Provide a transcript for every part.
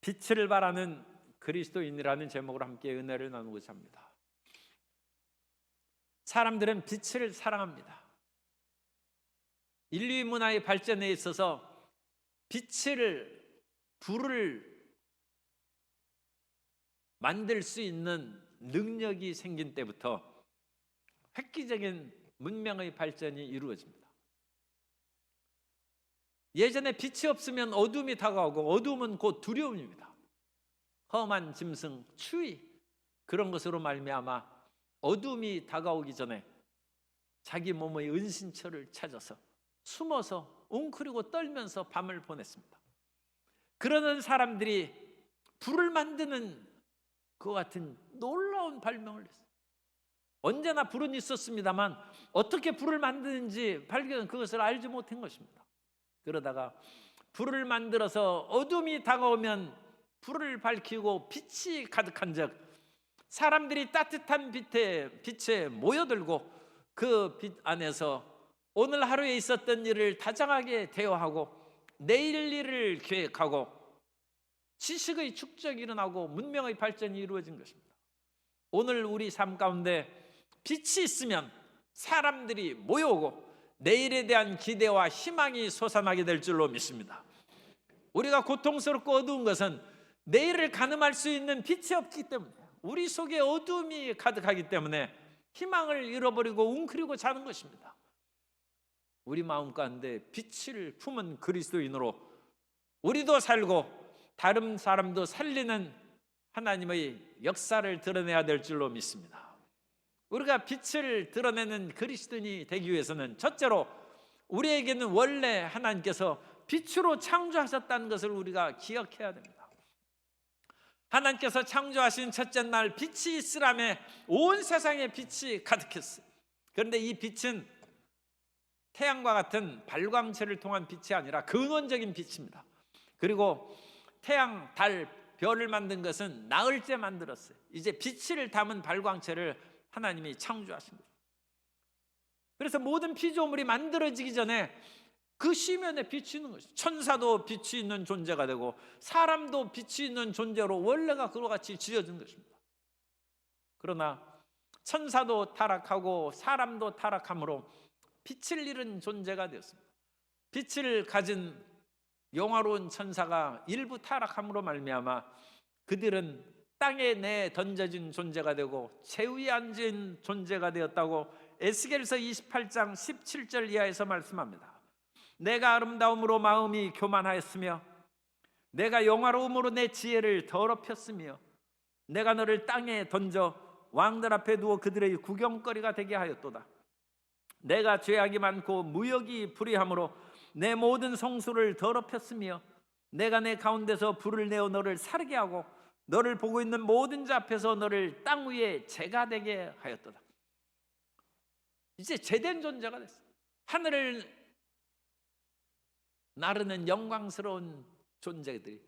빛을 발하는 그리스도인이라는 제목으로 함께 은혜를 나누고자 합니다. 사람들은 빛을 사랑합니다. 인류 문화의 발전에 있어서 불을 만들 수 있는 능력이 생긴 때부터 획기적인 문명의 발전이 이루어집니다. 예전에 빛이 없으면 어둠이 다가오고 어둠은 곧 두려움입니다. 험한 짐승, 추위, 그런 것으로 말미암아 어둠이 다가오기 전에 자기 몸의 은신처를 찾아서 숨어서 웅크리고 떨면서 밤을 보냈습니다. 그러는 사람들이 불을 만드는 그 같은 놀라운 발명을 했어요. 언제나 불은 있었습니다만 어떻게 불을 만드는지 그것을 알지 못한 것입니다. 그러다가 불을 만들어서 어둠이 다가오면 불을 밝히고 빛이 가득한 적, 사람들이 따뜻한 빛에 모여들고 그 빛 안에서 오늘 하루에 있었던 일을 다정하게 대화하고 내일 일을 계획하고 지식의 축적이 일어나고 문명의 발전이 이루어진 것입니다. 오늘 우리 삶 가운데 빛이 있으면 사람들이 모여오고 내일에 대한 기대와 희망이 솟아나게 될 줄로 믿습니다. 우리가 고통스럽고 어두운 것은 내일을 가늠할 수 있는 빛이 없기 때문에, 우리 속에 어둠이 가득하기 때문에 희망을 잃어버리고 웅크리고 자는 것입니다. 우리 마음 가운데 빛을 품은 그리스도인으로 우리도 살고 다른 사람도 살리는 하나님의 역사를 드러내야 될 줄로 믿습니다. 우리가 빛을 드러내는 그리스도인이 되기 위해서는 첫째로 우리에게는 원래 하나님께서 빛으로 창조하셨다는 것을 우리가 기억해야 됩니다. 하나님께서 창조하신 첫째 날 빛이 있으라며 온 세상에 빛이 가득했어요. 그런데 이 빛은 태양과 같은 발광체를 통한 빛이 아니라 근원적인 빛입니다. 그리고 태양, 달, 별을 만든 것은 나흘째 만들었어요. 이제 빛을 담은 발광체를 하나님이 창조하신 거예요. 그래서 모든 피조물이 만들어지기 전에 그 시면에 빛이 있는 것이죠. 천사도 빛이 있는 존재가 되고 사람도 빛이 있는 존재로 원래가 그와 같이 지어진 것입니다. 그러나 천사도 타락하고 사람도 타락함으로 빛을 잃은 존재가 되었습니다. 빛을 가진 영화로운 천사가 일부 타락함으로 말미암아 그들은 땅에 내 던져진 존재가 되고 재위에 앉은 존재가 되었다고 에스겔서 28장 17절 이하에서 말씀합니다. 내가 아름다움으로 마음이 교만하였으며 내가 영화로움으로 내 지혜를 더럽혔으며 내가 너를 땅에 던져 왕들 앞에 두어 그들의 구경거리가 되게 하였도다. 내가 죄악이 많고 무역이 불의함으로 내 모든 성수를 더럽혔으며 내가 내 가운데서 불을 내어 너를 사르게 하고 너를 보고 있는 모든 자 앞에서 너를 땅 위에 재가 되게 하였도다. 이제 제된 존재가 됐어요. 하늘을 나르는 영광스러운 존재들이,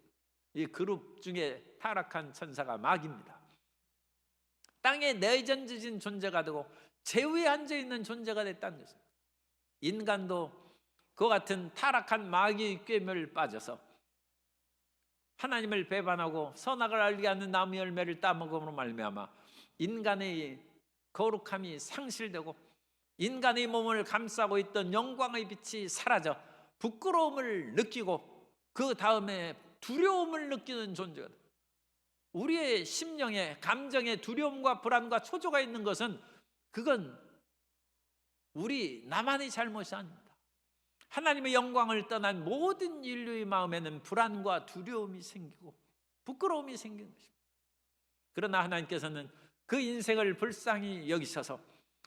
이 그룹 중에 타락한 천사가 마귀입니다. 땅에 내던져진 존재가 되고 재위에 앉아있는 존재가 됐다는 것입니다. 인간도 그 같은 타락한 마귀의 꾀멸을 빠져서 하나님을 배반하고 선악을 알게 하는 나무 열매를 따먹음으로 말미암아 인간의 거룩함이 상실되고 인간의 몸을 감싸고 있던 영광의 빛이 사라져 부끄러움을 느끼고 그 다음에 두려움을 느끼는 존재가 됩니다. 우리의 심령에 감정에 두려움과 불안과 초조가 있는 것은 그건 우리 나만의 잘못이 아닙니다. 하나님의 영광을 떠난 모든 인류의 마음에는 불안과 두려움이 생기고 부끄러움이 생기는 것입니다. 그러나 하나님께서는 그 인생을 불쌍히 여기셔서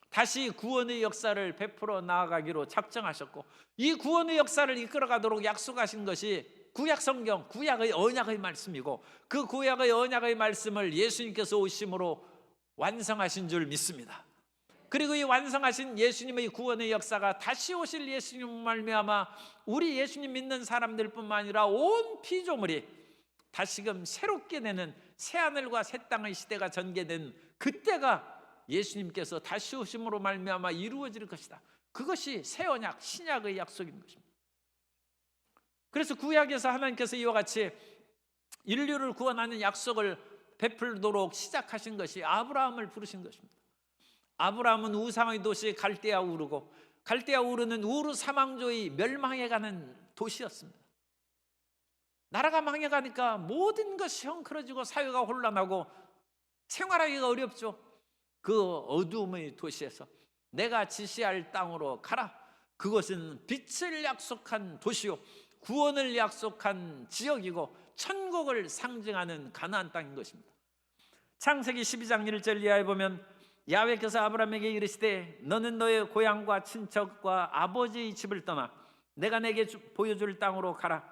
다시 구원의 역사를 베풀어 나아가기로 작정하셨고 이 구원의 역사를 이끌어가도록 약속하신 것이 구약성경, 구약의 언약의 말씀이고 그 구약의 언약의 말씀을 예수님께서 오심으로 완성하신 줄 믿습니다. 그리고 이 완성하신 예수님의 구원의 역사가 다시 오실 예수님 말미암아 우리 예수님 믿는 사람들뿐만 아니라 온 피조물이 다시금 새롭게 되는 새하늘과 새 땅의 시대가 전개된 그때가 예수님께서 다시 오심으로 말미암아 이루어질 것이다. 그것이 새 언약, 신약의 약속인 것입니다. 그래서 구약에서 하나님께서 이와 같이 인류를 구원하는 약속을 베풀도록 시작하신 것이 아브라함을 부르신 것입니다. 아브라함은 우상의 도시 갈대아 우르고, 갈대아 우르는 우르 사망조의 멸망해가는 도시였습니다. 나라가 망해가니까 모든 것이 헝클어지고 사회가 혼란하고 생활하기가 어렵죠. 그 어두움의 도시에서 내가 지시할 땅으로 가라. 그것은 빛을 약속한 도시요, 구원을 약속한 지역이고 천국을 상징하는 가나안 땅인 것입니다. 창세기 12장 1절 이하에 보면 야훼께서 아브라함에게 이르시되 너는 너의 고향과 친척과 아버지의 집을 떠나 내가 내게 보여줄 땅으로 가라.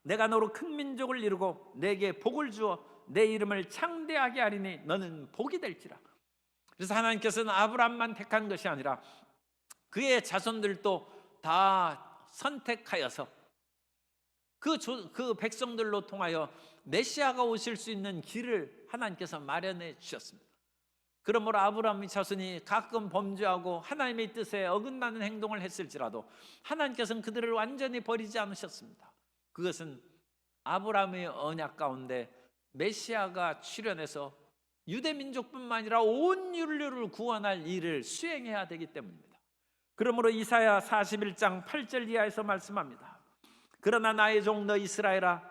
내가 너로 큰 민족을 이루고 내게 복을 주어 내 이름을 창대하게 하리니 너는 복이 될지라. 그래서 하나님께서는 아브라함만 택한 것이 아니라 그의 자손들도 다 선택하여서 그 백성들로 통하여 메시아가 오실 수 있는 길을 하나님께서 마련해 주셨습니다. 그러므로 아브라함의 자손이 가끔 범죄하고 하나님의 뜻에 어긋나는 행동을 했을지라도 하나님께서는 그들을 완전히 버리지 않으셨습니다. 그것은 아브라함의 언약 가운데 메시아가 출현해서 유대 민족뿐만 아니라 온 인류를 구원할 일을 수행해야 되기 때문입니다. 그러므로 이사야 41장 8절 이하에서 말씀합니다. 그러나 나의 종 너 이스라엘아,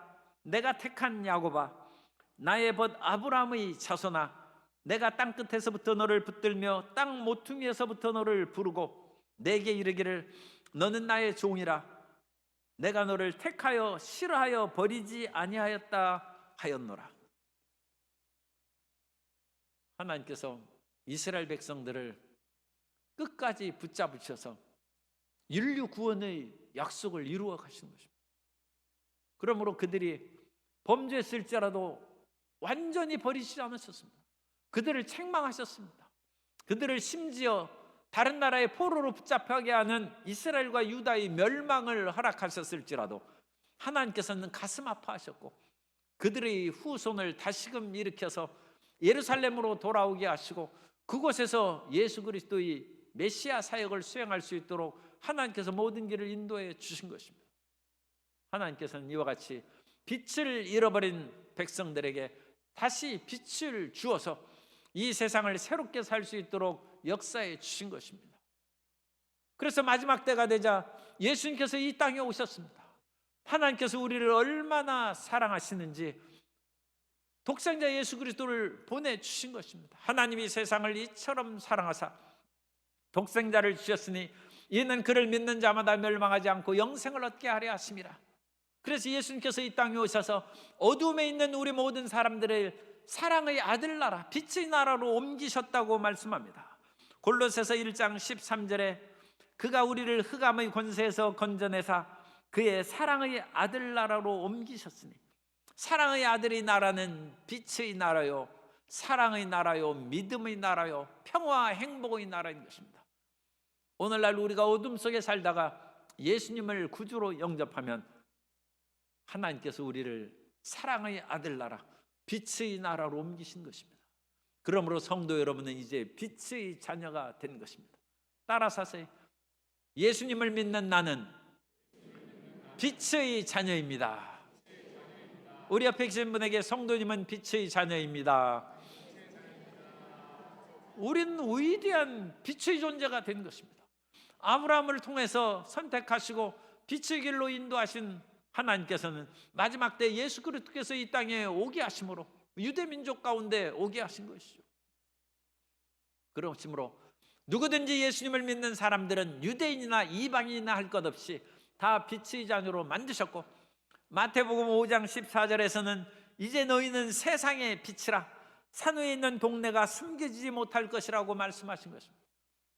내가 택한 야곱아, 나의 벗 아브라함의 자손아, 내가 땅끝에서부터 너를 붙들며 땅 모퉁이에서부터 너를 부르고 내게 이르기를 너는 나의 종이라. 내가 너를 택하여 싫어하여 버리지 아니하였다 하였노라. 하나님께서 이스라엘 백성들을 끝까지 붙잡으셔서 인류 구원의 약속을 이루어 가시는 것입니다. 그러므로 그들이 범죄했을지라도 완전히 버리지 않으셨습니다. 그들을 책망하셨습니다. 그들을 심지어 다른 나라의 포로로 붙잡히게 하는 이스라엘과 유다의 멸망을 허락하셨을지라도 하나님께서는 가슴 아파하셨고 그들의 후손을 다시금 일으켜서 예루살렘으로 돌아오게 하시고 그곳에서 예수 그리스도의 메시아 사역을 수행할 수 있도록 하나님께서 모든 길을 인도해 주신 것입니다. 하나님께서는 이와 같이 빛을 잃어버린 백성들에게 다시 빛을 주어서 이 세상을 새롭게 살 수 있도록 역사해 주신 것입니다. 그래서 마지막 때가 되자 예수님께서 이 땅에 오셨습니다. 하나님께서 우리를 얼마나 사랑하시는지 독생자 예수 그리스도를 보내주신 것입니다. 하나님이 세상을 이처럼 사랑하사 독생자를 주셨으니 이는 그를 믿는 자마다 멸망하지 않고 영생을 얻게 하려 하심이라. 그래서 예수님께서 이 땅에 오셔서 어둠에 있는 우리 모든 사람들을 사랑의 아들 나라, 빛의 나라로 옮기셨다고 말씀합니다. 골로새서 1장 13절에 그가 우리를 흑암의 권세에서 건져내사 그의 사랑의 아들 나라로 옮기셨으니, 사랑의 아들의 나라는 빛의 나라요, 사랑의 나라요, 믿음의 나라요, 평화와 행복의 나라인 것입니다. 오늘날 우리가 어둠 속에 살다가 예수님을 구주로 영접하면 하나님께서 우리를 사랑의 아들 나라, 빛의 나라로 옮기신 것입니다. 그러므로 성도 여러분은 이제 빛의 자녀가 된 것입니다. 따라서 하세요. 예수님을 믿는 나는 빛의 자녀입니다. 우리 옆에 계신 분에게 성도님은 빛의 자녀입니다. 우리는 위대한 빛의 존재가 된 것입니다. 아브라함을 통해서 선택하시고 빛의 길로 인도하신 하나님께서는 마지막 때 예수 그리스도께서 이 땅에 오게 하심으로 유대 민족 가운데 오게 하신 것이죠. 그러므로 누구든지 예수님을 믿는 사람들은 유대인이나 이방인이나 할 것 없이 다 빛의 자녀로 만드셨고, 마태복음 5장 14절에서는 이제 너희는 세상의 빛이라 산 위에 있는 동네가 숨겨지지 못할 것이라고 말씀하신 것입니다.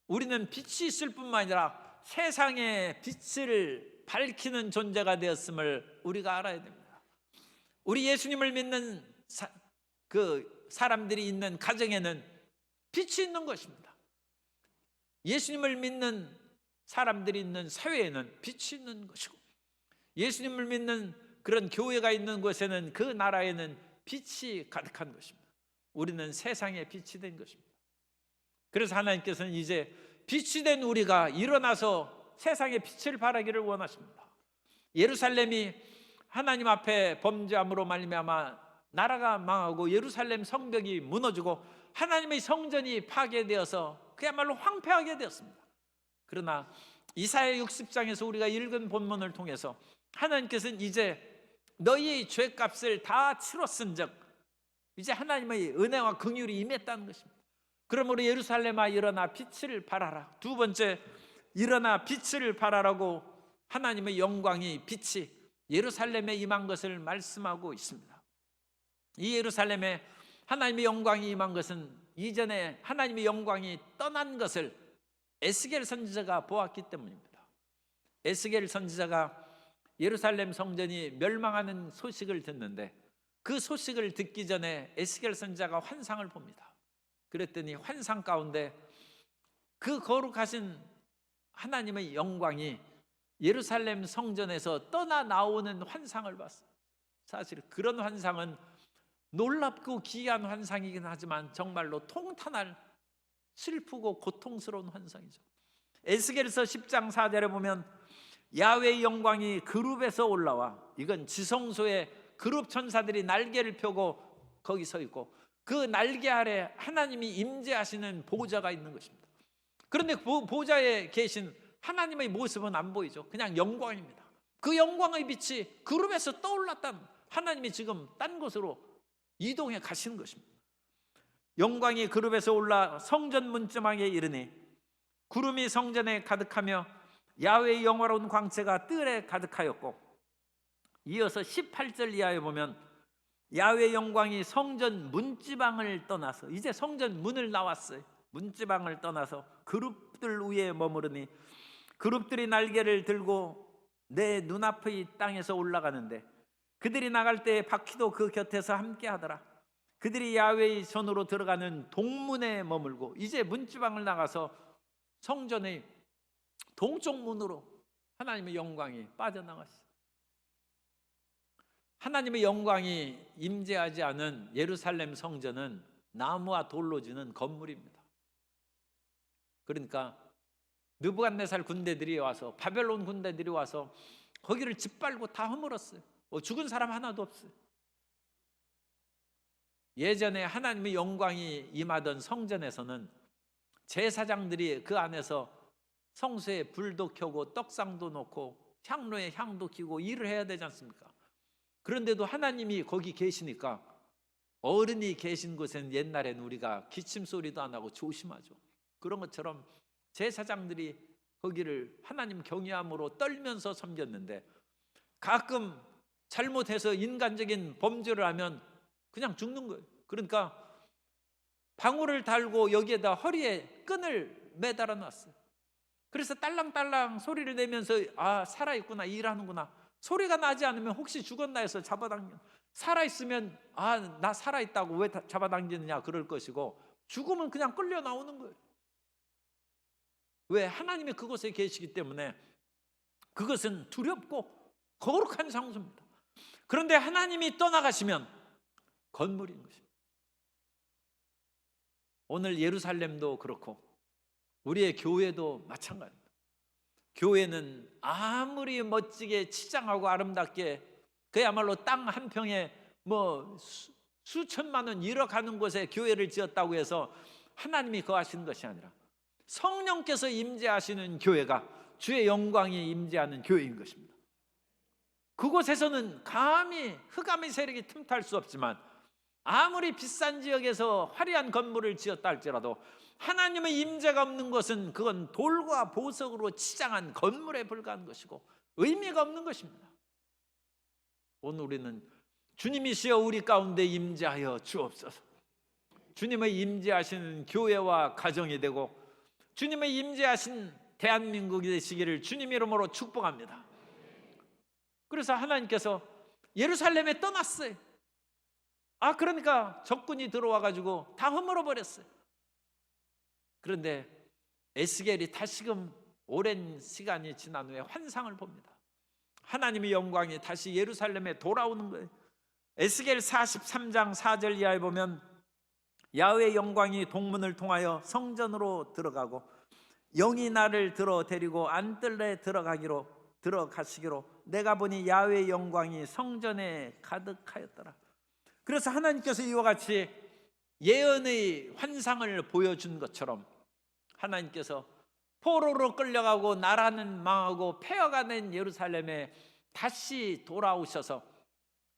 우리는 빛이 있을 뿐만 아니라 세상의 빛을 밝히는 존재가 되었음을 우리가 알아야 됩니다. 우리 예수님을 믿는 사람들이 있는 가정에는 빛이 있는 것입니다. 예수님을 믿는 사람들이 있는 사회에는 빛이 있는 것이고, 예수님을 믿는 그런 교회가 있는 곳에는 그 나라에는 빛이 가득한 것입니다. 우리는 세상의 빛이 된 것입니다. 그래서 하나님께서는 이제 빛이 된 우리가 일어나서 세상의 빛을 발하기를 원하십니다. 예루살렘이 하나님 앞에 범죄함으로 말미암아 나라가 망하고 예루살렘 성벽이 무너지고 하나님의 성전이 파괴되어서 그야말로 황폐하게 되었습니다. 그러나 이사야 60장에서 우리가 읽은 본문을 통해서 하나님께서는 이제 너희의 죄값을 다 치렀은즉 이제 하나님의 은혜와 긍휼이 임했다는 것입니다. 그러므로 예루살렘아 일어나 빛을 발하라. 두 번째, 일어나 빛을 발하라고 하나님의 영광이 빛이 예루살렘에 임한 것을 말씀하고 있습니다. 이 예루살렘에 하나님의 영광이 임한 것은 이전에 하나님의 영광이 떠난 것을 에스겔 선지자가 보았기 때문입니다. 에스겔 선지자가 예루살렘 성전이 멸망하는 소식을 듣는데 그 소식을 듣기 전에 에스겔 선지자가 환상을 봅니다. 그랬더니 환상 가운데 그 거룩하신 하나님의 영광이 예루살렘 성전에서 떠나 나오는 환상을 봤어요. 사실 그런 환상은 놀랍고 기이한 환상이긴 하지만 정말로 통탄할 슬프고 고통스러운 환상이죠. 에스겔서 10장 4절에 보면 야훼의 영광이 그룹에서 올라와, 이건 지성소에 그룹 천사들이 날개를 펴고 거기 서 있고 그 날개 아래 하나님이 임재하시는 보좌가 있는 것입니다. 그런데 보좌에 계신 하나님의 모습은 안 보이죠. 그냥 영광입니다. 그 영광의 빛이 그룹에서 떠올랐다는, 하나님이 지금 딴 곳으로 이동해 가시는 것입니다. 영광이 그룹에서 올라 성전 문지방에 이르니 구름이 성전에 가득하며 야훼의 영화로운 광채가 뜰에 가득하였고, 이어서 18절 이하에 보면 야훼의 영광이 성전 문지방을 떠나서, 이제 성전 문을 나왔어요. 문지방을 떠나서 그룹들 위에 머무르니 그룹들이 날개를 들고 내 눈앞의 땅에서 올라가는데 그들이 나갈 때 바퀴도 그 곁에서 함께 하더라. 그들이 야훼의 전으로 들어가는 동문에 머물고, 이제 문지방을 나가서 성전의 동쪽 문으로 하나님의 영광이 빠져나갔어요. 하나님의 영광이 임재하지 않은 예루살렘 성전은 나무와 돌로 지는 건물입니다. 그러니까 느부갓네살 군대들이 와서, 바벨론 군대들이 와서 거기를 짓밟고 다 허물었어요. 죽은 사람 하나도 없어요. 예전에 하나님의 영광이 임하던 성전에서는 제사장들이 그 안에서 성소에 불도 켜고 떡상도 놓고 향로에 향도 키고 일을 해야 되지 않습니까? 그런데도 하나님이 거기 계시니까, 어른이 계신 곳에는 옛날에는 우리가 기침 소리도 안 하고 조심하죠. 그런 것처럼 제사장들이 거기를 하나님 경외함으로 떨면서 섬겼는데, 가끔 잘못해서 인간적인 범죄를 하면 그냥 죽는 거예요. 그러니까 방울을 달고 여기에다 허리에 끈을 매달아 놨어요. 그래서 딸랑딸랑 소리를 내면서 아, 살아있구나, 일하는구나. 소리가 나지 않으면 혹시 죽었나 해서 잡아당겨. 살아있으면 아, 나 살아있다고 왜 잡아당기느냐 그럴 것이고, 죽으면 그냥 끌려 나오는 거예요. 왜? 하나님이 그곳에 계시기 때문에 그것은 두렵고 거룩한 장소입니다. 그런데 하나님이 떠나가시면 건물인 것입니다. 오늘 예루살렘도 그렇고 우리의 교회도 마찬가지입니다. 교회는 아무리 멋지게 치장하고 아름답게 그야말로 땅 한 평에 뭐 수천만 원 1억 하는 곳에 교회를 지었다고 해서 하나님이 거하시는 것이 아니라 성령께서 임재하시는 교회가 주의 영광이 임재하는 교회인 것입니다. 그곳에서는 감히 흑암의 세력이 틈탈 수 없지만, 아무리 비싼 지역에서 화려한 건물을 지었다 할지라도 하나님의 임재가 없는 것은 그건 돌과 보석으로 치장한 건물에 불과한 것이고 의미가 없는 것입니다. 오늘 우리는 주님이시여 우리 가운데 임재하여 주옵소서. 주님의 임재하시는 교회와 가정이 되고 주님의 임재하신 대한민국이 되시기를 주님 이름으로 축복합니다. 그래서 하나님께서 예루살렘에 떠났어요. 그러니까 적군이 들어와 가지고 다 허물어 버렸어요. 그런데 에스겔이 다시금 오랜 시간이 지난 후에 환상을 봅니다. 하나님의 영광이 다시 예루살렘에 돌아오는 거예요. 에스겔 43장 4절 이하에 보면 야훼의 영광이 동문을 통하여 성전으로 들어가고 영이 나를 들어 데리고 안뜰에 들어가시기로 내가 보니 야훼의 영광이 성전에 가득하였더라. 그래서 하나님께서 이와 같이 예언의 환상을 보여준 것처럼 하나님께서 포로로 끌려가고 나라는 망하고 폐허가 된 예루살렘에 다시 돌아오셔서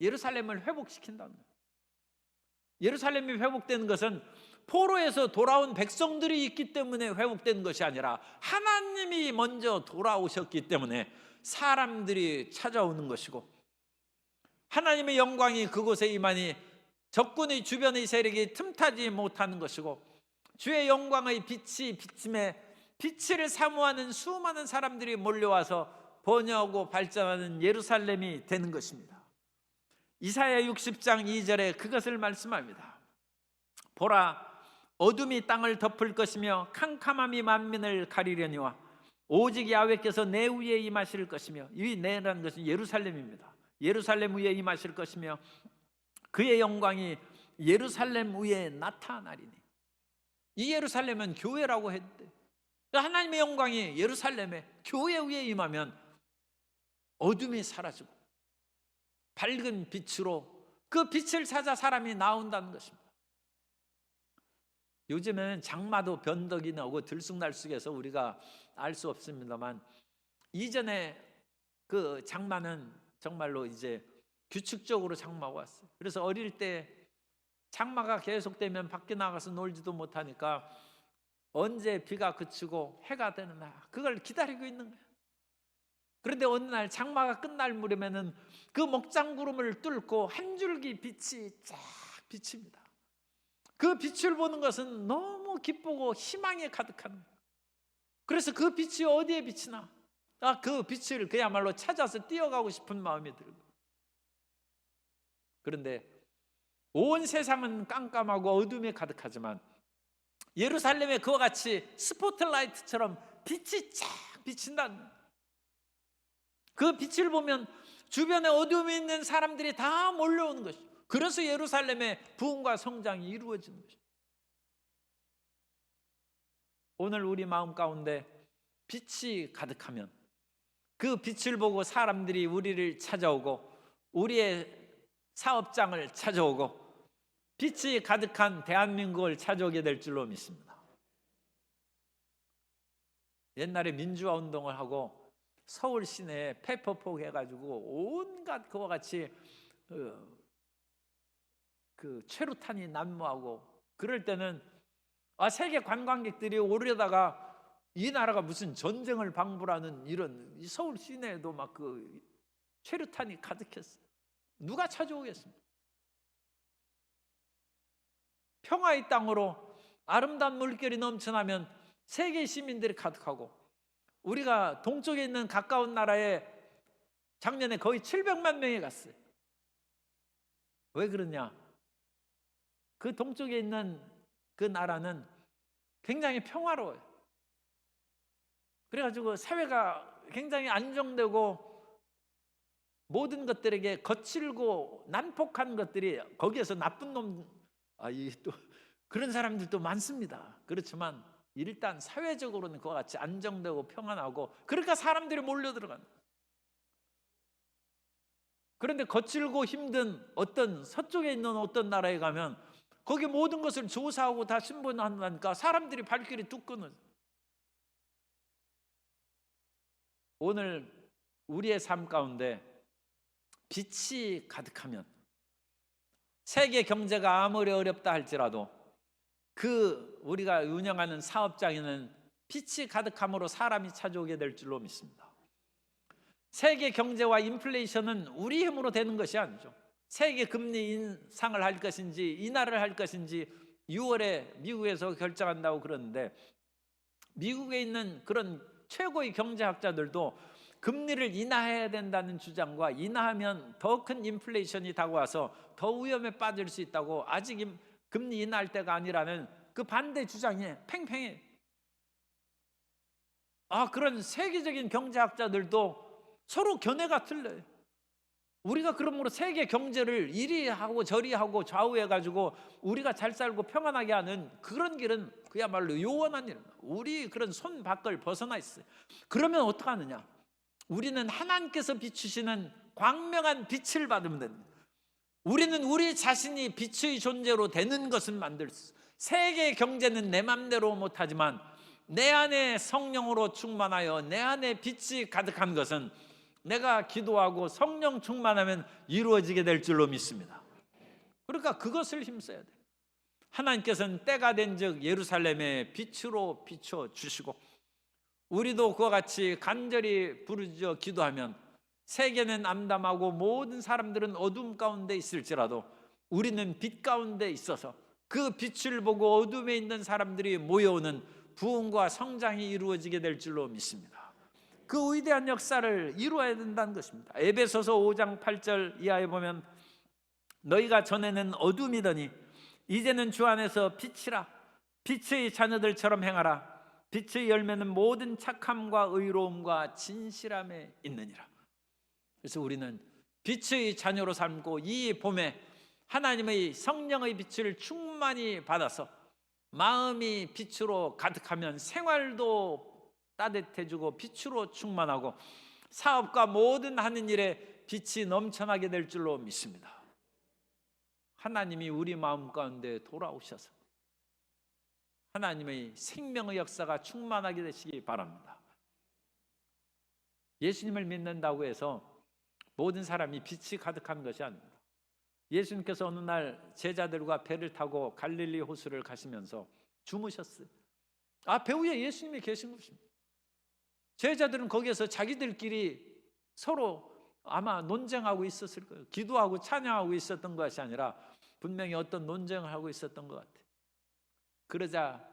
예루살렘을 회복시킨다는 거예요. 예루살렘이 회복되는 것은 포로에서 돌아온 백성들이 있기 때문에 회복된 것이 아니라 하나님이 먼저 돌아오셨기 때문에 사람들이 찾아오는 것이고, 하나님의 영광이 그곳에 임하니 적군의 주변의 세력이 틈타지 못하는 것이고, 주의 영광의 빛이 비침에 빛을 사모하는 수많은 사람들이 몰려와서 번영하고 발전하는 예루살렘이 되는 것입니다. 이사야 60장 2절에 그것을 말씀합니다. 보라, 어둠이 땅을 덮을 것이며 캄캄함이 만민을 가리려니와 오직 야훼께서 내 위에 임하실 것이며, 이 내라는 것은 예루살렘입니다. 예루살렘 위에 임하실 것이며 그의 영광이 예루살렘 위에 나타나리니. 이 예루살렘은 교회라고 했대. 하나님의 영광이 예루살렘에 교회 위에 임하면 어둠이 사라지고 밝은 빛으로 그 빛을 찾아 사람이 나온다는 것입니다. 요즘에는 장마도 변덕이 나오고 들쑥날쑥해서 우리가 알 수 없습니다만, 이전에 그 장마는 정말로 이제 규칙적으로 장마가 왔어요. 그래서 어릴 때 장마가 계속되면 밖에 나가서 놀지도 못하니까 언제 비가 그치고 해가 되는 날, 그걸 기다리고 있는 거예요. 그런데 어느 날 장마가 끝날 무렵에는 그 먹장구름을 뚫고 한 줄기 빛이 쫙 비칩니다. 그 빛을 보는 것은 너무 기쁘고 희망에 가득한 거예요. 그래서 그 빛이 어디에 비치나, 그 빛을 그야말로 찾아서 뛰어가고 싶은 마음이 들고. 그런데 온 세상은 깜깜하고 어둠에 가득하지만 예루살렘에 그와 같이 스포트라이트처럼 빛이 쫙 비친다는 거예요. 그 빛을 보면 주변에 어둠이 있는 사람들이 다 몰려오는 것이죠. 그래서 예루살렘의 부흥과 성장이 이루어지는 것이죠. 오늘 우리 마음 가운데 빛이 가득하면 그 빛을 보고 사람들이 우리를 찾아오고 우리의 사업장을 찾아오고 빛이 가득한 대한민국을 찾아오게 될 줄로 믿습니다. 옛날에 민주화 운동을 하고 서울 시내에 페퍼폭 해가지고 온갖 그와 같이 그 최루탄이 난무하고 그럴 때는 세계 관광객들이 오려다가 이 나라가 무슨 전쟁을 방불하는 이런 서울 시내에도 막 그 최루탄이 가득했어요. 누가 찾아오겠습니까? 평화의 땅으로 아름다운 물결이 넘쳐나면 세계 시민들이 가득하고, 우리가 동쪽에 있는 가까운 나라에 작년에 거의 700만 명이 갔어요. 왜 그러냐? 그 동쪽에 있는 그 나라는 굉장히 평화로워요. 그래가지고 사회가 굉장히 안정되고 모든 것들에게 거칠고 난폭한 것들이, 거기에서 나쁜 놈, 또 그런 사람들도 많습니다. 그렇지만 일단 사회적으로는 그와 같이 안정되고 평안하고, 그러니까 사람들이 몰려들어간다. 그런데 거칠고 힘든 어떤 서쪽에 있는 어떤 나라에 가면 거기 모든 것을 조사하고 다 신분한다니까 사람들이 발길이 뚝 끊어져. 오늘 우리의 삶 가운데 빛이 가득하면 세계 경제가 아무리 어렵다 할지라도 그 우리가 운영하는 사업장에는 빛이 가득함으로 사람이 찾아오게 될 줄로 믿습니다. 세계 경제와 인플레이션은 우리 힘으로 되는 것이 아니죠. 세계 금리 인상을 할 것인지 인하를 할 것인지 6월에 미국에서 결정한다고 그러는데, 미국에 있는 그런 최고의 경제학자들도 금리를 인하해야 된다는 주장과 인하하면 더 큰 인플레이션이 다가와서 더 위험에 빠질 수 있다고, 아직 금리 인하할 때가 아니라는 그 반대 주장이 팽팽해. 그런 세계적인 경제학자들도 서로 견해가 틀려요. 우리가 그러므로 세계 경제를 이리 하고 저리 하고 좌우해가지고 우리가 잘 살고 평안하게 하는 그런 길은 그야말로 요원한 일입니다. 우리 그런 손 밖을 벗어나 있어요. 그러면 어떡하느냐? 우리는 하나님께서 비추시는 광명한 빛을 받으면 됩니다. 우리는 우리 자신이 빛의 존재로 되는 것은 만들 수 있어요. 세계 경제는 내 맘대로 못하지만 내 안에 성령으로 충만하여 내 안에 빛이 가득한 것은 내가 기도하고 성령 충만하면 이루어지게 될 줄로 믿습니다. 그러니까 그것을 힘써야 돼요. 하나님께서는 때가 된즉 예루살렘에 빛으로 비춰주시고, 우리도 그와 같이 간절히 부르짖어 기도하면 세계는 암담하고 모든 사람들은 어둠 가운데 있을지라도 우리는 빛 가운데 있어서 그 빛을 보고 어둠에 있는 사람들이 모여오는 부흥과 성장이 이루어지게 될 줄로 믿습니다. 그 위대한 역사를 이루어야 된다는 것입니다. 에베소서 5장 8절 이하에 보면 너희가 전에는 어둠이더니 이제는 주 안에서 빛이라. 빛의 자녀들처럼 행하라. 빛의 열매는 모든 착함과 의로움과 진실함에 있느니라. 그래서 우리는 빛의 자녀로 삶고 이 봄에 하나님의 성령의 빛을 충만히 받아서 마음이 빛으로 가득하면 생활도 따뜻해지고 빛으로 충만하고 사업과 모든 하는 일에 빛이 넘쳐나게 될 줄로 믿습니다. 하나님이 우리 마음 가운데 돌아오셔서 하나님의 생명의 역사가 충만하게 되시기 바랍니다. 예수님을 믿는다고 해서 모든 사람이 빛이 가득한 것이 아닙니다. 예수님께서 어느 날 제자들과 배를 타고 갈릴리 호수를 가시면서 주무셨어요. 배후에 예수님이 계신 것입니다. 제자들은 거기에서 자기들끼리 서로 아마 논쟁하고 있었을 거예요. 기도하고 찬양하고 있었던 것이 아니라 분명히 어떤 논쟁을 하고 있었던 것 같아요. 그러자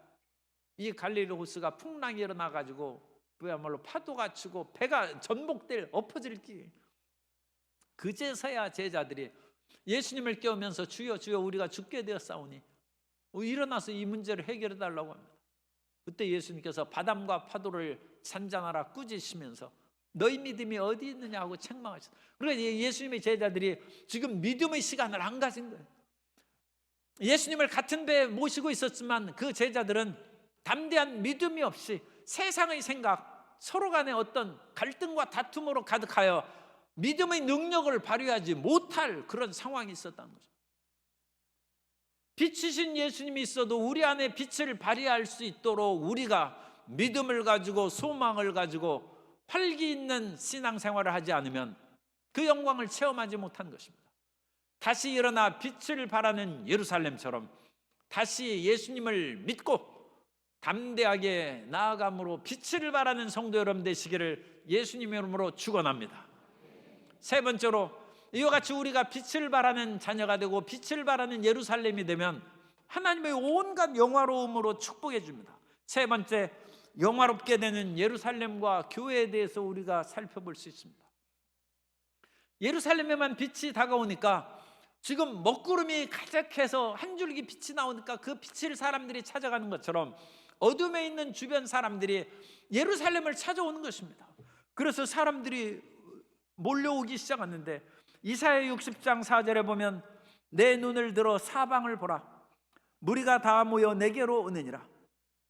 이 갈릴리 호수가 풍랑이 일어나가지고 그야말로 파도가 치고 배가 전복될 엎어질 기. 그제서야 제자들이 예수님을 깨우면서 주여 주여 우리가 죽게 되었사오니 일어나서 이 문제를 해결해 달라고 합니다. 그때 예수님께서 바람과 파도를 잔잔하라 꾸짖으시면서 너희 믿음이 어디 있느냐 고 책망하셨어요. 그러니까 예수님의 제자들이 지금 믿음의 시간을 안 가진 거예요. 예수님을 같은 배에 모시고 있었지만 그 제자들은 담대한 믿음이 없이 세상의 생각, 서로 간의 어떤 갈등과 다툼으로 가득하여 믿음의 능력을 발휘하지 못할 그런 상황이 있었다는 거죠. 빛이신 예수님이 있어도 우리 안에 빛을 발휘할 수 있도록 우리가 믿음을 가지고 소망을 가지고 활기 있는 신앙생활을 하지 않으면 그 영광을 체험하지 못한 것입니다. 다시 일어나 빛을 발하는 예루살렘처럼 다시 예수님을 믿고 담대하게 나아감으로 빛을 발하는 성도 여러분 되시기를 예수님의 이름으로 축원합니다. 세 번째로 이와 같이 우리가 빛을 발하는 자녀가 되고 빛을 발하는 예루살렘이 되면 하나님의 온갖 영화로움으로 축복해 줍니다. 세 번째, 영화롭게 되는 예루살렘과 교회에 대해서 우리가 살펴볼 수 있습니다. 예루살렘에만 빛이 다가오니까 지금 먹구름이 가득해서 한 줄기 빛이 나오니까 그 빛을 사람들이 찾아가는 것처럼 어둠에 있는 주변 사람들이 예루살렘을 찾아오는 것입니다. 그래서 사람들이 몰려오기 시작하는데 이사야 60장 4절에 보면 내 눈을 들어 사방을 보라. 무리가 다 모여 내게로 오느니라.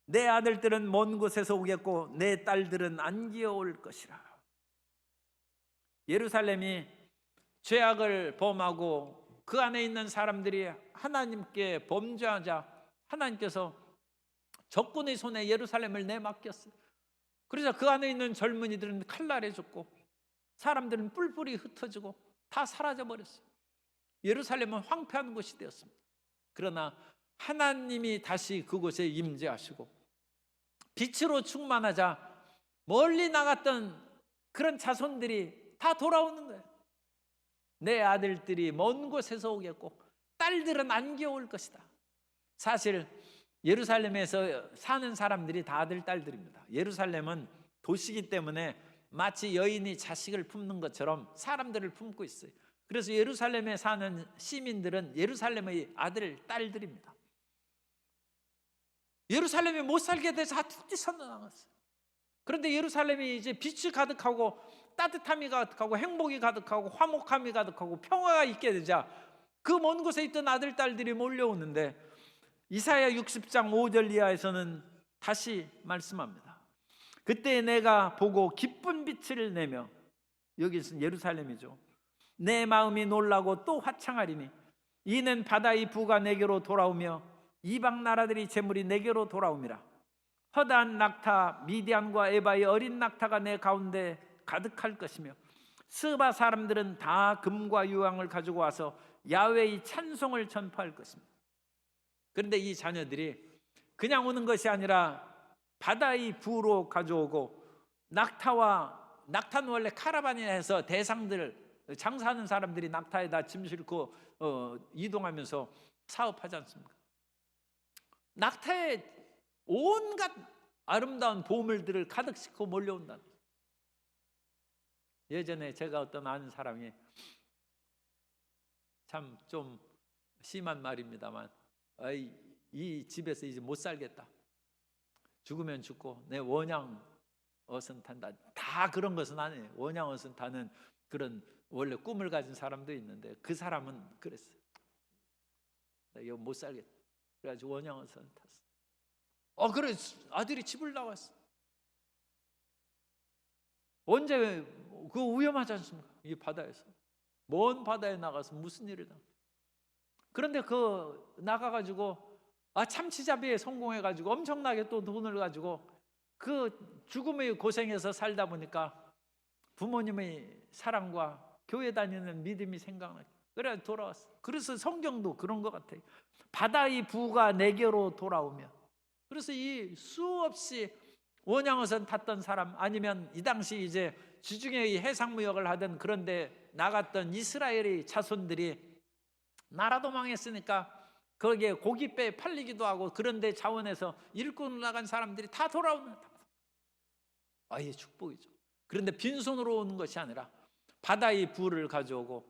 내 아들들은 먼 곳에서 오겠고 내 딸들은 안기어 올 것이라. 예루살렘이 죄악을 범하고 그 안에 있는 사람들이 하나님께 범죄하자 하나님께서 적군의 손에 예루살렘을 내맡겼어요. 그래서 그 안에 있는 젊은이들은 칼날에 죽고 사람들은 뿔뿔이 흩어지고 다 사라져버렸어요. 예루살렘은 황폐한 곳이 되었습니다. 그러나 하나님이 다시 그곳에 임재하시고 빛으로 충만하자 멀리 나갔던 그런 자손들이 다 돌아오는 거예요. 내 아들들이 먼 곳에서 오겠고 딸들은 안겨 올 것이다. 사실 예루살렘에서 사는 사람들이 다 아들 딸들입니다. 예루살렘은 도시이기 때문에 마치 여인이 자식을 품는 것처럼 사람들을 품고 있어요. 그래서 예루살렘에 사는 시민들은 예루살렘의 아들 딸들입니다. 예루살렘에 못 살게 돼서 핫띠 나갔어요. 그런데 예루살렘이 이제 빛이 가득하고 따뜻함이 가득하고 행복이 가득하고 화목함이 가득하고 평화가 있게 되자 그 먼 곳에 있던 아들 딸들이 몰려오는데 이사야 60장 5절 이하에서는 다시 말씀합니다. 그때 내가 보고 기쁜 빛을 내며, 여기서는 예루살렘이죠. 내 마음이 놀라고 또 화창하리니 이는 바다의 부가 내게로 돌아오며 이방 나라들의 재물이 내게로 돌아옵니다. 허다한 낙타 미디안과 에바의 어린 낙타가 내 가운데 가득할 것이며 스바 사람들은 다 금과 유황을 가지고 와서 야훼의 찬송을 전파할 것입니다. 그런데 이 자녀들이 그냥 오는 것이 아니라 바다의 부로 가져오고 낙타는 원래 카라반이나 해서 대상들 장사하는 사람들이 낙타에다 짐 싣고 이동하면서 사업하지 않습니까? 낙타에 온갖 아름다운 보물들을 가득 싣고 몰려온다는 거예요. 예전에 제가 어떤 아는 사람이 참 좀 심한 말입니다만 이 집에서 이제 못 살겠다. 죽으면 죽고 내 원양 어선 탄다. 다 그런 것은 아니에요. 원양 어선 타는 그런 원래 꿈을 가진 사람도 있는데 그 사람은 그랬어요. 나 이거 못 살겠다. 그래가지고 원양 어선 탔어. 그래 아들이 집을 나왔어. 언제 그거 위험하지 않습니까? 이 바다에서 먼 바다에 나가서 무슨 일을 당? 그런데 그 나가가지고 참치잡이에 성공해가지고 엄청나게 또 돈을 가지고 그 죽음의 고생에서 살다 보니까 부모님의 사랑과 교회 다니는 믿음이 생각나게 그래 돌아왔어. 그래서 성경도 그런 것 같아요. 바다의 부가 내게로 돌아오며. 그래서 이 수없이 원양어선 탔던 사람 아니면 이 당시 이제 지중해의 해상무역을 하던 그런데 나갔던 이스라엘의 자손들이 나라도 망했으니까 거기에 고깃배 팔리기도 하고 그런데 자원해서 일꾼 나간 사람들이 다 돌아오는 아예 축복이죠. 그런데 빈손으로 오는 것이 아니라 바다의 부를 가져오고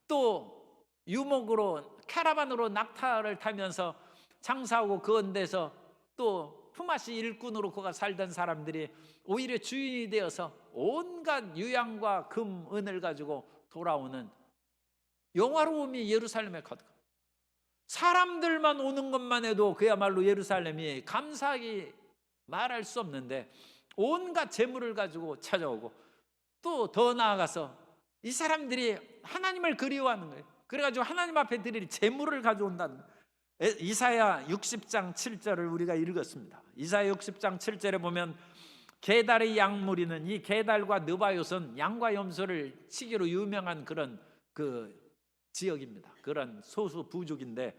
또 유목으로 캐러반으로 낙타를 타면서 장사하고 그런 데서 또 품앗이 일꾼으로 그가 살던 사람들이 오히려 주인이 되어서 온갖 유양과 금, 은을 가지고 돌아오는 영화로움이 예루살렘에 가득합니다. 사람들만 오는 것만 해도 그야말로 예루살렘이 감사하기 말할 수 없는데 온갖 재물을 가지고 찾아오고 또 더 나아가서 이 사람들이 하나님을 그리워하는 거예요. 그래가지고 하나님 앞에 드릴 재물을 가져온다는 거예요. 이사야 60장 7절을 우리가 읽었습니다. 이사야 60장 7절에 보면 게달의 양무리는 이 게달과 느바요은 양과 염소를 치기로 유명한 그런 그 지역입니다. 그런 소수 부족인데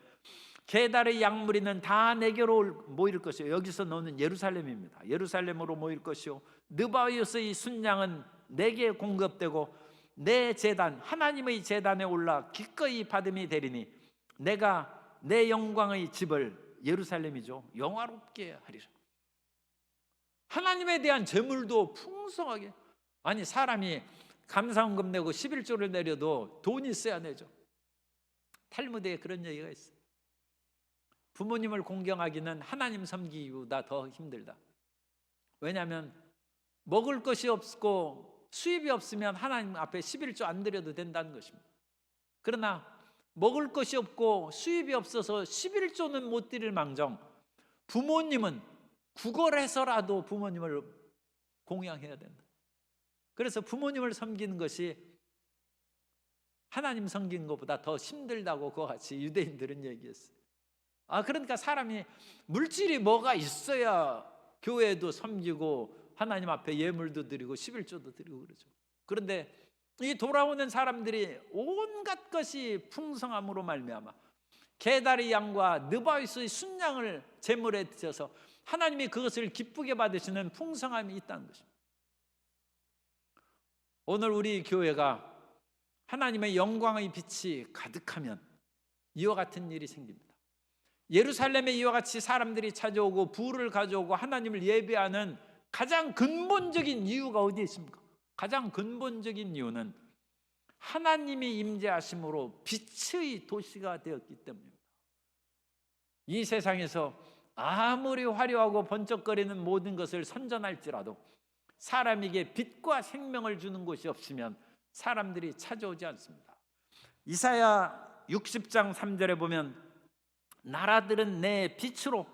게달의 양무리는 다 내게로 모일 것이요. 여기서 너는 예루살렘입니다. 예루살렘으로 모일 것이요. 느바요스의 순양은 내게 공급되고 내 제단 하나님의 제단에 올라 기꺼이 받음이 되리니 내가 내 영광의 집을 예루살렘이죠 영화롭게 하리라. 하나님에 대한 재물도 풍성하게. 아니 사람이 감사헌금 내고 11조를 내려도 돈이 있어야 내죠. 탈무드에 그런 얘기가 있어요. 부모님을 공경하기는 하나님 섬기기보다 더 힘들다. 왜냐하면 먹을 것이 없고 수입이 없으면 하나님 앞에 11조 안 드려도 된다는 것입니다. 그러나 먹을 것이 없고 수입이 없어서 11조는 못 드릴 망정 부모님은 구걸해서라도 부모님을 공양해야 된다. 그래서 부모님을 섬기는 것이 하나님 섬기는 것보다 더 힘들다고 그와 같이 유대인들은 얘기했어요. 그러니까 사람이 물질이 뭐가 있어야 교회도 섬기고 하나님 앞에 예물도 드리고 11조도 드리고 그러죠. 그런데 이 돌아오는 사람들이 온갖 것이 풍성함으로 말미암아 게달의 양과 느바요스의 순양을 제물에 드셔서 하나님이 그것을 기쁘게 받으시는 풍성함이 있다는 것입니다. 오늘 우리 교회가 하나님의 영광의 빛이 가득하면 이와 같은 일이 생깁니다. 예루살렘에 이와 같이 사람들이 찾아오고 부를 가져오고 하나님을 예배하는 가장 근본적인 이유가 어디에 있습니까? 가장 근본적인 이유는 하나님이 임재하심으로 빛의 도시가 되었기 때문입니다. 이 세상에서 아무리 화려하고 번쩍거리는 모든 것을 선전할지라도 사람에게 빛과 생명을 주는 곳이 없으면 사람들이 찾아오지 않습니다. 이사야 60장 3절에 보면 나라들은 내 빛으로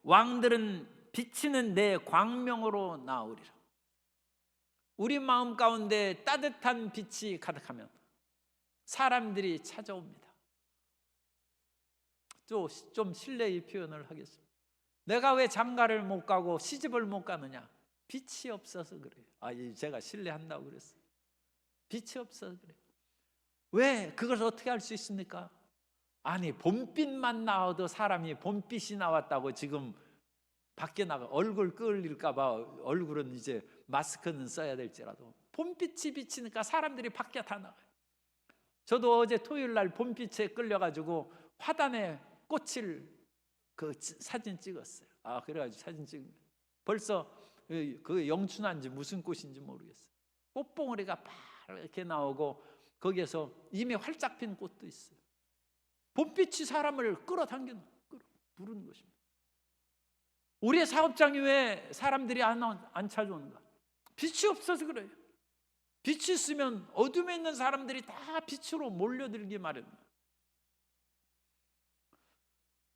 왕들은 비치는 내 광명으로 나오리라. 우리 마음 가운데 따뜻한 빛이 가득하면 사람들이 찾아옵니다. 또 좀 실례의 표현을 하겠습니다. 내가 왜 장가를 못 가고 시집을 못 가느냐? 빛이 없어서 그래요. 제가 실례한다고 그랬어요. 빛이 없어서 그래요. 왜 그것을 어떻게 할 수 있습니까? 아니, 봄빛만 나와도 사람이 봄빛이 나왔다고 지금 밖에 나가 얼굴 끌릴까 봐 얼굴은 이제 마스크는 써야 될지라도 봄빛이 비치니까 사람들이 밖에 다 나가요. 저도 어제 토요일 날 봄빛에 끌려가지고 화단에 꽃을 그 사진 찍었어요. 그래가지고 사진 찍은 벌써 그 영춘한지 무슨 꽃인지 모르겠어요. 꽃봉오리가 파랗게 나오고 거기에서 이미 활짝 핀 꽃도 있어요. 봄빛이 사람을 끌어당기는 부르는 것입니다. 우리의 사업장이 왜 사람들이 안 찾아오는가? 빛이 없어서 그래요. 빛이 있으면 어둠에 있는 사람들이 다 빛으로 몰려들기 마련입니다.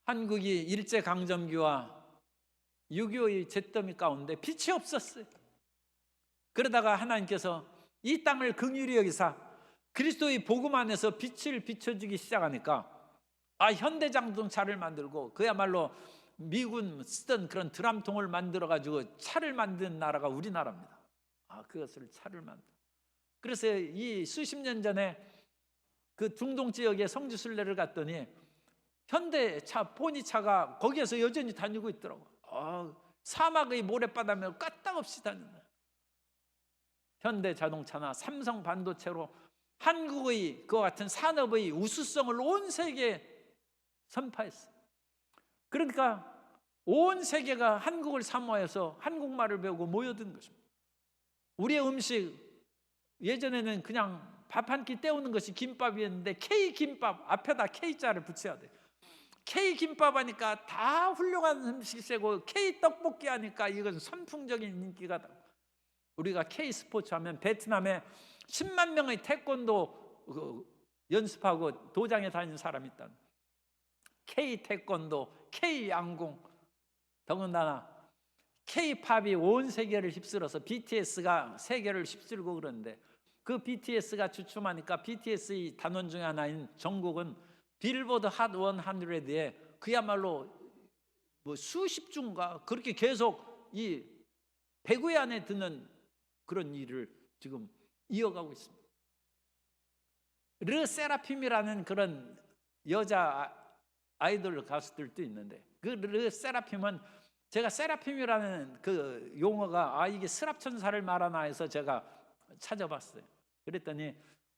한국이 일제강점기와 6.25의 잿더미 가운데 빛이 없었어요. 그러다가 하나님께서 이 땅을 긍휼히 여기사 그리스도의 복음 안에서 빛을 비춰주기 시작하니까 현대자동차를 만들고 그야말로 미군 쓰던 그런 드럼통을 만들어가지고 차를 만든 나라가 우리나라입니다. 그것을 차를 만들어. 그래서 이 수십 년 전에 그 중동 지역에 성지순례를 갔더니 현대차, 포니차가 거기에서 여전히 다니고 있더라고. 사막의 모래바닥을 까딱없이 다닌다. 현대자동차나 삼성 반도체로 한국의 그와 같은 산업의 우수성을 온 세계에 선파했어요. 그러니까 온 세계가 한국을 사모해서 한국말을 배우고 모여든 것입니다. 우리의 음식, 예전에는 그냥 밥 한 끼 때우는 것이 김밥이었는데 K김밥 앞에다 K자를 붙여야 돼. K김밥 하니까 다 훌륭한 음식이고 K떡볶이 하니까 이건 선풍적인 인기가 다. 우리가 K스포츠 하면 베트남에 10만 명의 태권도 연습하고 도장에 다니는 사람이 있다. K태권도, K양궁, 더군다나 K팝이 온 세계를 휩쓸어서 BTS가 세계를 휩쓸고 그러는데 그 BTS가 주춤하니까 BTS의 단원 중에 하나인 정국은 빌보드 핫 100에 그야말로 수십 주인가 그렇게 계속 이 100위 안에 드는 그런 일을 지금 이어가고 있습니다. 르세라핌이라는 그런 여자 아이돌 가수들도 있는데 그 르세라핌은 제가 세라핌이라는 그 용어가 이게 스랍천사를 말하나 해서 제가 찾아봤어요. 그랬더니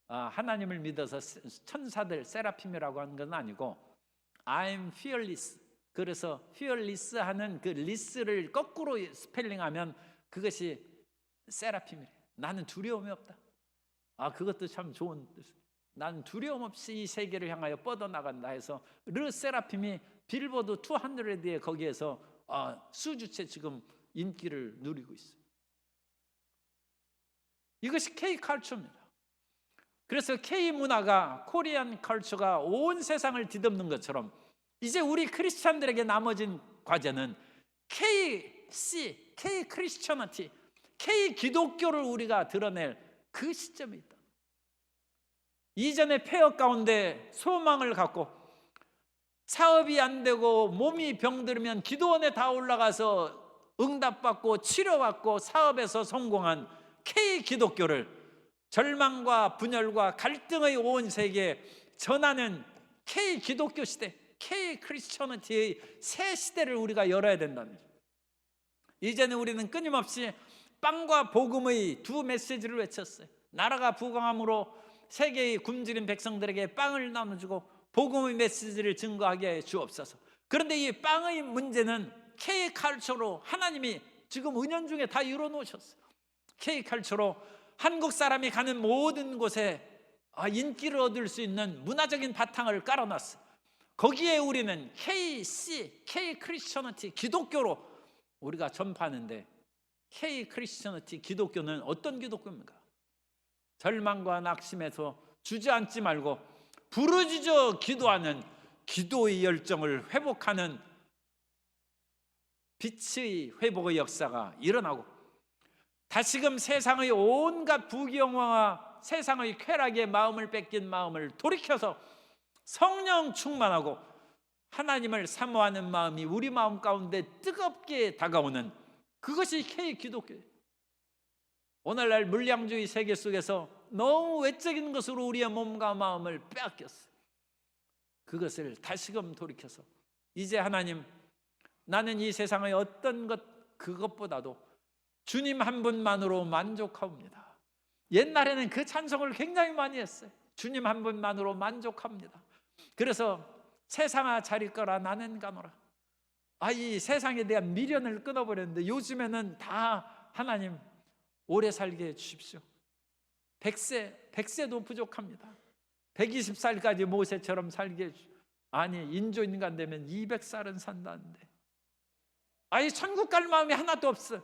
하나님을 믿어서 천사들 세라핌이라고 하는 건 아니고 I'm fearless. 그래서 fearless 하는 그 리스를 거꾸로 스펠링하면 그것이 세라핌이래. 나는 두려움이 없다. 그것도 참 좋은 뜻. 나는 두려움 없이 이 세계를 향하여 뻗어나간다 해서 르세라핌이 빌보드 200에 거기에서 수주째 지금 인기를 누리고 있어요. 이것이 K컬처입니다. 그래서 K문화가 코리안 컬처가 온 세상을 뒤덮는 것처럼 이제 우리 크리스찬들에게 남아진 과제는 KC, K-크리스천어티, K-기독교를 우리가 드러낼 그 시점에 있다. 이전에 폐허 가운데 소망을 갖고 사업이 안 되고 몸이 병들면 기도원에 다 올라가서 응답받고 치료받고 사업에서 성공한 K-기독교를 절망과 분열과 갈등의 온 세계에 전하는 K-기독교 시대, K-크리스천어티의 새 시대를 우리가 열어야 된다는 거죠. 이제는 우리는 끊임없이 빵과 복음의 두 메시지를 외쳤어요. 나라가 부강함으로 세계의 굶주린 백성들에게 빵을 나눠주고 복음의 메시지를 증거하게 해 주옵소서. 그런데 이 빵의 문제는 K컬처로 하나님이 지금 은연중에 다 이뤄놓으셨어요. K컬처로 한국 사람이 가는 모든 곳에 인기를 얻을 수 있는 문화적인 바탕을 깔아놨어요. 거기에 우리는 KC, K-크리스천어티, 기독교로 우리가 전파하는데 K-크리스천어티, 기독교는 어떤 기독교입니까? 절망과 낙심에서 주저앉지 말고 부르짖어 기도하는 기도의 열정을 회복하는 빛의 회복의 역사가 일어나고 다시금 세상의 온갖 부귀영화와 세상의 쾌락에 마음을 뺏긴 마음을 돌이켜서 성령 충만하고 하나님을 사모하는 마음이 우리 마음 가운데 뜨겁게 다가오는, 그것이 K 기독교예요. 오늘날 물량주의 세계 속에서 너무 외적인 것으로 우리의 몸과 마음을 빼앗겼어요. 그것을 다시금 돌이켜서 이제 하나님, 나는 이 세상의 어떤 것 그것보다도 주님 한 분만으로 만족합니다. 옛날에는 그 찬송을 굉장히 많이 했어요. 주님 한 분만으로 만족합니다. 그래서 세상아 잘 있거라 나는 가노라. 이 세상에 대한 미련을 끊어버렸는데 요즘에는 다 하나님 오래 살게 해주십시오. 100세도 부족합니다. 120살까지 모세처럼 살게 해주십시오. 아니, 인조인간 되면 200살은 산다는데 천국 갈 마음이 하나도 없어.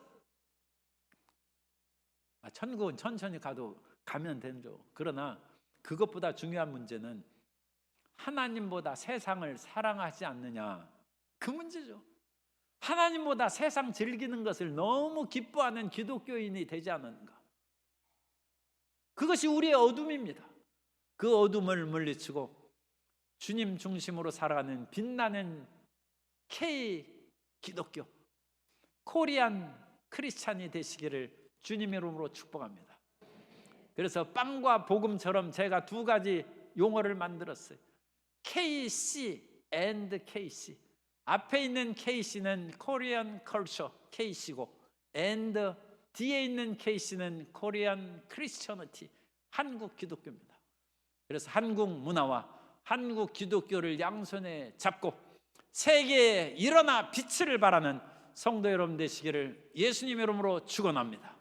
천국은 천천히 가면 되죠. 그러나 그것보다 중요한 문제는 하나님보다 세상을 사랑하지 않느냐, 그 문제죠. 하나님보다 세상 즐기는 것을 너무 기뻐하는 기독교인이 되지 않는가. 그것이 우리의 어둠입니다. 그 어둠을 물리치고 주님 중심으로 살아가는 빛나는 K 기독교, 코리안 크리스찬이 되시기를 주님의 이름으로 축복합니다. 그래서 빵과 복음처럼 제가 두 가지 용어를 만들었어요. KC and KC. 앞에 있는 KC는 Korean Culture KC고, and 뒤에 있는 KC는 Korean Christianity, 한국 기독교입니다. 그래서 한국 문화와 한국 기독교를 양손에 잡고 세계에 일어나 빛을 발하는 성도 여러분 되시기를 예수님의 이름으로 축원합니다.